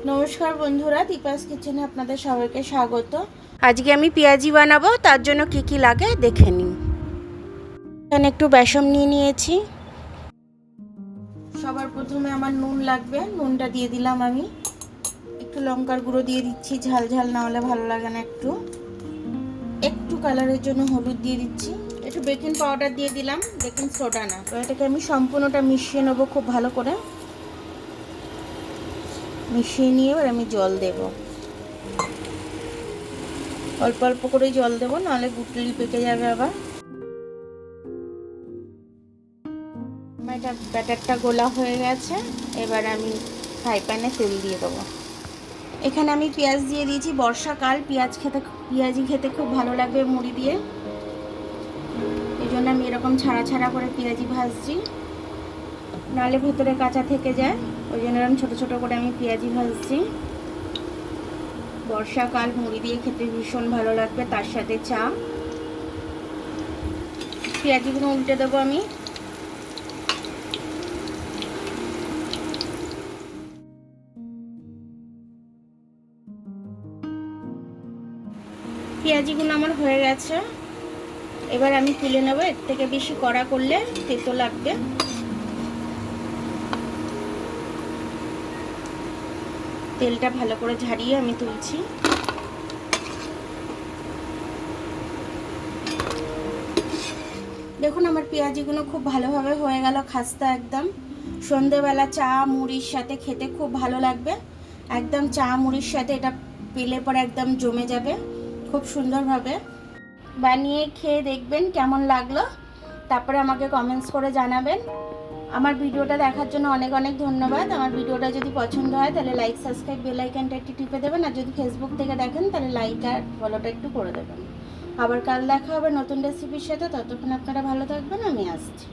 নমস্কার বন্ধুরা, দীপাস কিচেনে আপনাদের সবাইকে স্বাগত। আজকে আমি পেঁয়াজি বানাবো, তার জন্য কি কি লাগে দেখে নিন। এখানে একটু বেসন নিয়ে নিয়েছি। সবার প্রথমে আমার নুন লাগবে, নুনটা দিয়ে দিলাম আমি। একটু লঙ্কার গুঁড়ো দিয়ে দিচ্ছি, ঝাল ঝাল না হলে ভালো লাগে না। একটু কালারের জন্য হলুদ দিয়ে দিচ্ছি। একটু বেকিং পাউডার দিয়ে দিলাম, বেকিং সোডা না। তো এটাকে আমি সম্পূর্ণটা মিশিয়ে নেবো খুব ভালো করে। মিশিয়ে নিয়ে এবার আমি জল দেব, অল্প অল্প করে জল দেবো, নাহলে গুটলি পেকে যাবে আবার। এটা ব্যাটারটা গোলা হয়ে গেছে। এবার আমি ফ্রাই প্যানে তেল দিয়ে দেবো। এখানে আমি পেঁয়াজ দিয়ে দিয়েছি। বর্ষাকাল, পেঁয়াজি খেতে খুব ভালো লাগবে মুড়ি দিয়ে। এই জন্য আমি এরকম ছাড়া ছাড়া করে পেঁয়াজি ভাজছি, নাহলে ভিতরে কাঁচা থেকে যায়। ওই জন্য এরকম ছোটো ছোটো করে আমি পেঁয়াজি ভাজছি। বর্ষাকাল মুড়ি দিয়ে খেতে ভীষণ ভালো লাগবে, তার সাথে চা। পেঁয়াজিগুলো উল্টে দেবো আমি। পেঁয়াজিগুলো আমার হয়ে গেছে। এবার আমি তুলে নেবো। এর থেকে বেশি কড়া করলে তেতো লাগবে। তেলটা ভালো করে ঝারিয়ে আমি তুলছি। দেখুন আমার পেঁয়াজিগুলো খুব ভালোভাবে হয়ে গেল, খাস্তা একদম। সন্ধেবেলা চা মুড়ির সাথে খেতে খুব ভালো লাগবে। একদম চা মুড়ির সাথে এটা পেলে পরে একদম জমে যাবে খুব সুন্দরভাবে। বানিয়ে খেয়ে দেখবেন কেমন লাগলো, তারপরে আমাকে কমেন্টস করে জানাবেন। আমার ভিডিওটা দেখার জন্য অনেক অনেক ধন্যবাদ। আমার ভিডিওটা যদি পছন্দ হয় তাহলে লাইক, সাবস্ক্রাইব, বেল আইকনটা একটু টিপে দেবেন। আর যদি ফেসবুক থেকে দেখেন তাহলে লাইক আর ফলোটা একটু করে দেবেন। আবার কাল দেখা হবে নতুন রেসিপির সাথে। ততক্ষণ আপনারা ভালো থাকবেন, আমি আসছি।